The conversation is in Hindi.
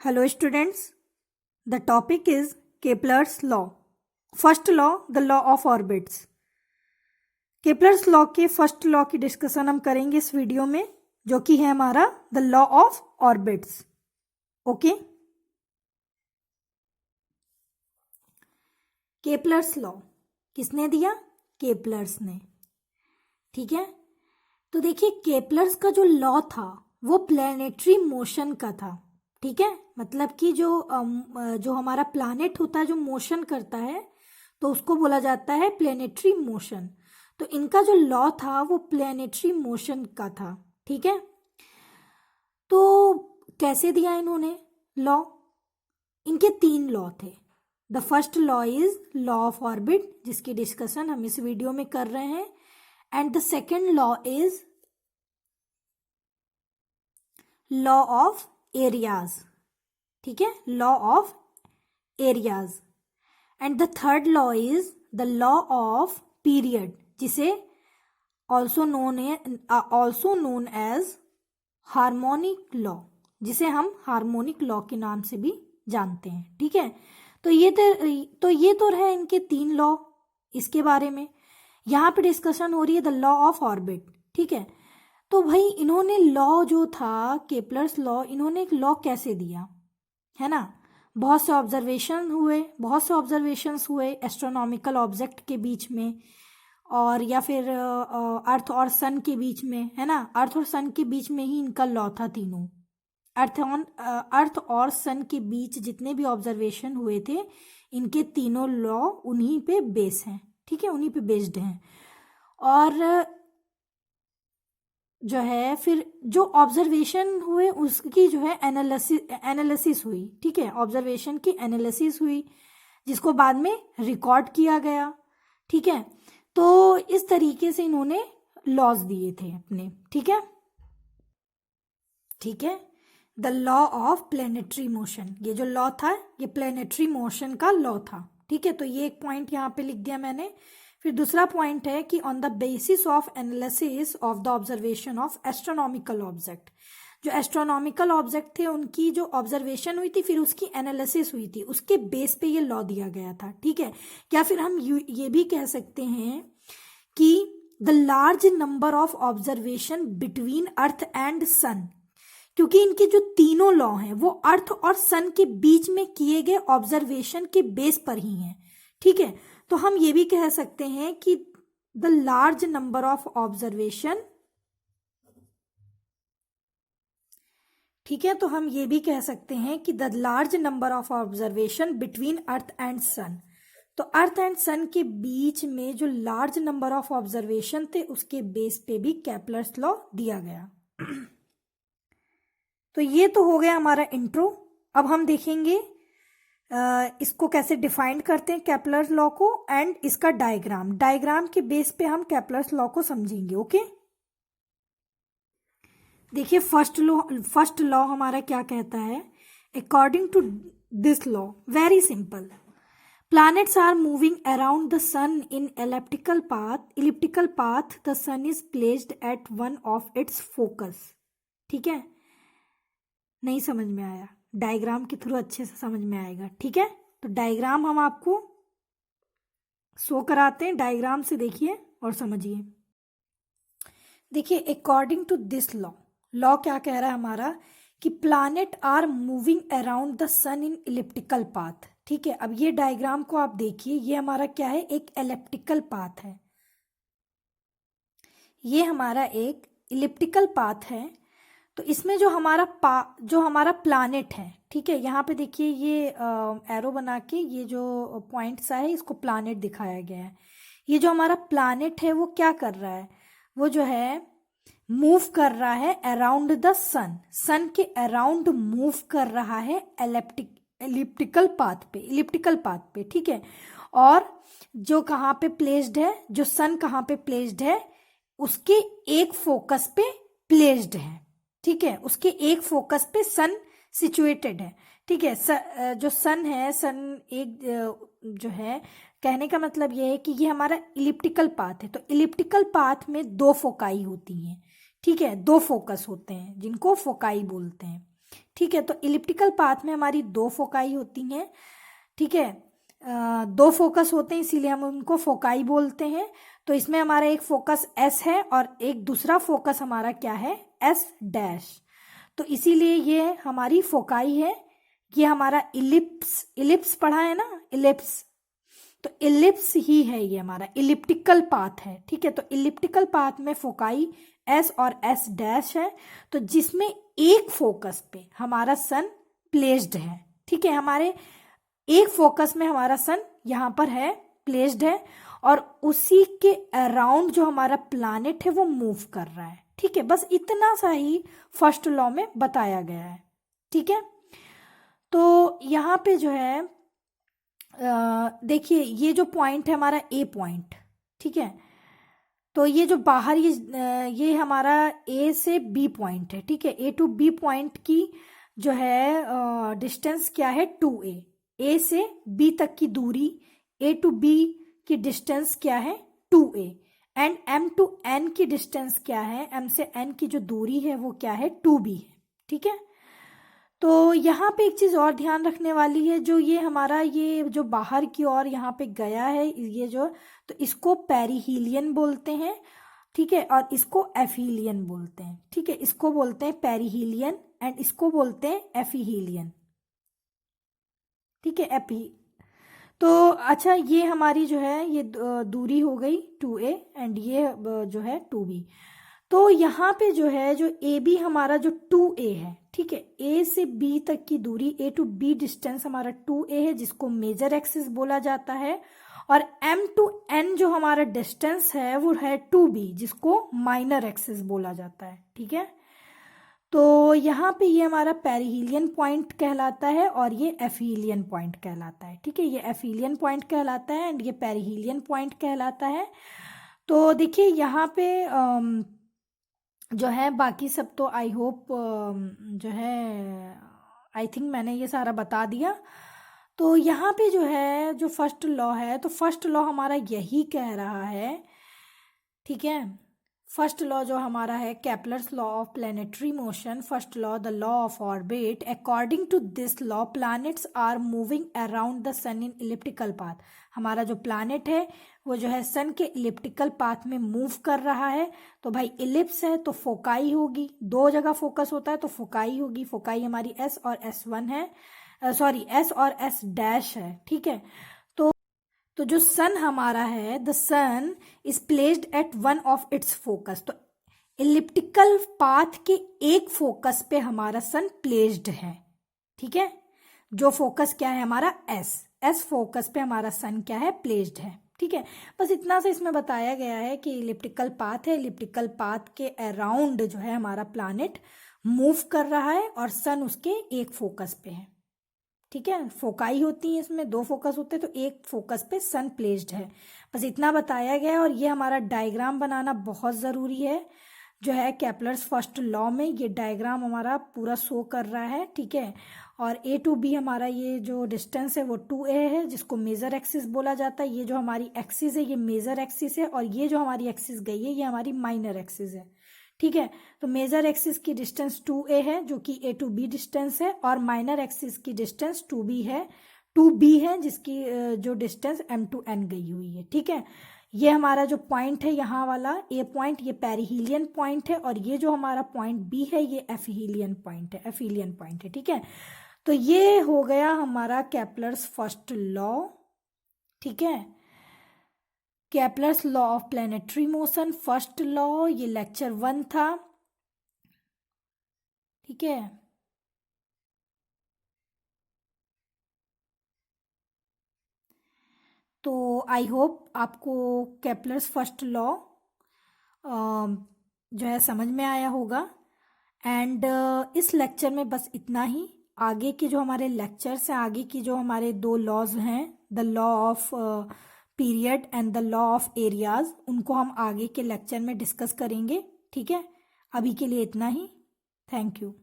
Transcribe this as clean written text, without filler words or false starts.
Hello students, the topic is Kepler's law. First law, the law of orbits. Kepler's law के फर्स्ट लॉ की डिस्कशन हम करेंगे इस वीडियो में, जो कि है हमारा the law of orbits. Okay, Kepler's law किसने दिया? केपलर्स ने. ठीक है, तो देखिए केपलर्स का जो लॉ था वो प्लैनेटरी मोशन का था. ठीक है, मतलब कि जो हमारा प्लैनेट होता है जो मोशन करता है तो उसको बोला जाता है प्लैनेटरी मोशन. तो इनका जो लॉ था वो प्लैनेटरी मोशन का था. ठीक है, तो कैसे दिया इन्होंने लॉ? इनके 3 लॉ थे. The first law is law of orbit, जिसकी डिस्कशन हम इस वीडियो में कर रहे हैं. And the second law is law of areas. ठीक है, law of areas. And the third law is the law of period, जिसे also known as harmonic law, जिसे हम हार्मोनिक लॉ के नाम से भी जानते हैं. ठीक है, तो ये तो रहे इनके 3 लॉ. इसके बारे में यहाँ पे डिस्कशन हो रही है द लॉ ऑफ ऑर्बिट. ठीक है, तो भाई इन्होंने लॉ जो था केपलर्स लॉ, इन्होंने एक लॉ कैसे दिया है ना? बहुत से ऑब्जर्वेशंस हुए एस्ट्रोनॉमिकल ऑब्जेक्ट के बीच में, और या फिर अर्थ और सन के बीच में, है ना? अर्थ और सन के बीच में ही इनका लॉ था तीनों. अर्थ और सन के बीच जितने भी ऑब्जर्वेशन हुए थे, इनके तीनों लॉ उन्हीं पे बेस हैं. ठीक है, उन्हीं पे बेस्ड हैं. और जो है फिर जो ऑब्जर्वेशन हुए उसकी जो है एनालिसिस हुई. ठीक है, ऑब्जर्वेशन की एनालिसिस हुई, जिसको बाद में रिकॉर्ड किया गया. ठीक है, तो इस तरीके से इन्होंने लॉज दिए थे अपने. ठीक है, ठीक है, the law of planetary motion. ये जो लॉ था ये प्लैनेटरी मोशन का लॉ था. ठीक है, तो ये एक पॉइंट यहाँ पे लिख दिया मैंने. फिर दूसरा पॉइंट है कि on the basis of analysis of the observation of astronomical object. जो एस्ट्रोनॉमिकल ऑब्जेक्ट थे उनकी जो ऑब्जर्वेशन हुई थी, फिर उसकी एनालिसिस हुई थी, उसके बेस पे ये लॉ दिया गया था. ठीक है, या फिर हम ये भी कह सकते हैं कि the large number of observation between earth and sun, क्योंकि इनके जो तीनों लॉ हैं वो अर्थ और सन के बीच में किए गए ऑब्जर्वेशन के बेस पर ही हैं. ठीक है, तो हम ये भी कह सकते हैं कि the large number of observation. ठीक है, तो हम ये भी कह सकते हैं कि the large number of observation between earth and sun. तो अर्थ एंड सन के बीच में जो लार्ज नंबर ऑफ ऑब्जर्वेशन थे उसके बेस पे भी केपलर्स लॉ दिया गया. तो ये तो हो गया हमारा इंट्रो. अब हम देखेंगे इसको कैसे डिफाइन करते हैं केपलर्स लॉ को, एंड इसका डायग्राम के बेस पे हम केपलर्स लॉ को समझेंगे. ओके, देखिए फर्स्ट लॉ हमारा क्या कहता है? According to this law, very simple, planets are moving around the sun in elliptical path. The sun is placed at one of its focus. ठीक है, नहीं समझ में आया? डायग्राम के थ्रू अच्छे से समझ में आएगा. ठीक है, तो डायग्राम हम आपको शो कराते हैं. डायग्राम से देखिए और समझिए. देखिए अकॉर्डिंग टू दिस लॉ क्या कह रहा है हमारा कि planet are moving around the sun in elliptical path. ठीक है, अब ये डायग्राम को आप देखिए, ये हमारा क्या है? एक एलिप्टिकल पाथ है. ये हमारा एक इलिप्टिकल पाथ है. तो इसमें जो हमारा प्लैनेट है, ठीक है, यहाँ पे देखिए ये एरो बना के ये जो पॉइंट सा है इसको प्लैनेट दिखाया गया है. ये जो हमारा प्लैनेट है वो क्या कर रहा है? वो जो है मूव कर रहा है अराउंड द सन के अराउंड मूव कर रहा है इलिप्टिकल पाथ पे. ठीक है, और जो कहाँ पे प्लेस्ड है, जो सन कहाँ पे प्लेस्ड है, उसके एक फोकस पे प्लेस्ड है. ठीक है, उसके एक फोकस पे सन सिचुएटेड है. ठीक है, जो सन है, सन एक जो है, कहने का मतलब ये है कि ये हमारा इलिप्टिकल पाथ है. तो इलिप्टिकल पाथ में 2 फोकाई होती हैं. ठीक है, 2 फोकस होते हैं जिनको फोकाई बोलते हैं. ठीक है। तो इलिप्टिकल पाथ में हमारी 2 फोकाई होती हैं, ठीक है। 2 फोकस होते हैं, इसीलिए हम उनको फोकाई बोलते हैं। तो इसमें हमारा एक फोकस एस है और एक दूसरा फोकस हमारा क्या है, एस डैश। तो इसीलिए ये हमारी फोकाई है। ये हमारा इलिप्स पढ़ा है ना, इलिप्स, तो इलिप्स ही है, ये हमारा इलिप्टिकल पाथ है, ठीक है। तो इलिप्टिकल पाथ में फोकाई एस और एस डैश है, तो जिसमें एक फोकस पे हमारा सन प्लेस्ड है, ठीक है। हमारे एक फोकस में हमारा सन यहाँ पर है, प्लेस्ड है, और उसी के अराउंड जो हमारा प्लैनेट है वो मूव कर रहा है, ठीक है। बस इतना सा ही फर्स्ट लॉ में बताया गया है, ठीक है। तो यहाँ पे जो है देखिए, ये जो पॉइंट है हमारा ए पॉइंट, ठीक है। तो ये जो बाहर ये हमारा ए से बी पॉइंट है, ठीक है। ए टू बी पॉइंट की जो है डिस्टेंस क्या है, 2a। ए से बी तक की दूरी, ए टू बी की डिस्टेंस क्या है, 2a। And M to N की डिस्टेंस क्या है, एम से एन की जो दूरी है वो क्या है, 2b है, ठीक है। तो यहाँ पे एक चीज और ध्यान रखने वाली है, जो ये हमारा ये जो बाहर की ओर यहाँ पे गया है ये जो, तो इसको पेरिहीलियन बोलते हैं, ठीक है। और इसको एफिलियन बोलते हैं, ठीक है। इसको बोलते हैं पेरिहीलियन एंड इसको बोलते हैं एफिहीलियन, ठीक है, एपी। तो अच्छा, ये हमारी जो है ये दूरी हो गई 2a एंड ये जो है 2b। तो यहाँ पे जो है जो ए बी हमारा जो 2a है, ठीक है। ए से बी तक की दूरी, ए टू बी डिस्टेंस हमारा 2a है, जिसको मेजर एक्सिस बोला जाता है। और एम टू एन जो हमारा डिस्टेंस है वो है 2b, जिसको माइनर एक्सिस बोला जाता है, ठीक है। तो यहाँ पे ये हमारा पेरिहीलियन पॉइंट कहलाता है और ये एफिलियन पॉइंट कहलाता है, ठीक है। ये एफिलियन पॉइंट कहलाता है एंड ये पेरिहीलियन पॉइंट कहलाता है। तो देखिए यहाँ पे जो है बाकी सब तो आई होप जो है आई थिंक मैंने ये सारा बता दिया। तो यहाँ पे जो है जो फर्स्ट लॉ है, तो फर्स्ट लॉ हमारा यही कह रहा है, ठीक है। फर्स्ट लॉ जो हमारा है Kepler's law of planetary motion, first law the law of orbit, according to this law planets are moving around the sun in elliptical path. हमारा जो प्लैनेट है वो जो है सन के इलिप्टिकल पाथ में मूव कर रहा है। तो भाई इलिप्स है तो फोकाई होगी, 2 जगह फोकस होता है तो फोकाई होगी। फोकाई हमारी एस और S1 है, सॉरी एस और एस डैश है, ठीक है। तो जो सन हमारा है, the sun is placed at one of its focus. तो इलिप्टिकल पाथ के एक फोकस पे हमारा सन प्लेस्ड है, ठीक है। जो फोकस क्या है हमारा एस फोकस पे हमारा सन क्या है, प्लेस्ड है, ठीक है। बस इतना सा इसमें बताया गया है कि इलिप्टिकल पाथ है, इलिप्टिकल पाथ के अराउंड जो है हमारा प्लैनेट मूव कर रहा है और सन उसके एक फोकस पे है, ठीक है। फोकाई होती है, इसमें 2 फोकस होते हैं, तो एक फोकस पे सन प्लेस्ड है। बस इतना बताया गया है। और ये हमारा डायग्राम बनाना बहुत ज़रूरी है, जो है केपलर्स फर्स्ट लॉ में ये डायग्राम हमारा पूरा शो कर रहा है, ठीक है। और ए टू बी हमारा ये जो डिस्टेंस है वो 2a है, जिसको मेजर एक्सिस बोला जाता है। ये जो हमारी एक्सिस है ये मेजर एक्सिस है, और ये जो हमारी एक्सिस गई है ये हमारी माइनर एक्सिस है, ठीक है। तो मेजर एक्सिस की डिस्टेंस 2a है जो कि ए टू बी डिस्टेंस है, और माइनर एक्सिस की डिस्टेंस 2b है जिसकी जो डिस्टेंस m टू n गई हुई है, ठीक है। ये हमारा जो पॉइंट है यहाँ वाला ए पॉइंट, ये पेरिहीलियन पॉइंट है, और ये जो हमारा पॉइंट बी है ये एफिलियन पॉइंट है, ठीक है। तो ये हो गया हमारा केपलर्स फर्स्ट लॉ, ठीक है। Kepler's law of planetary motion first law, ये लेक्चर 1 था, ठीक है। तो आई होप आपको केपलर्स फर्स्ट लॉ जो है समझ में आया होगा। एंड इस लेक्चर में बस इतना ही। आगे के जो हमारे लेक्चर्स हैं, आगे की जो हमारे 2 लॉज हैं, the law of period and the law of areas, उनको हम आगे के लेक्चर में डिस्कस करेंगे, ठीक है। अभी के लिए इतना ही। Thank you.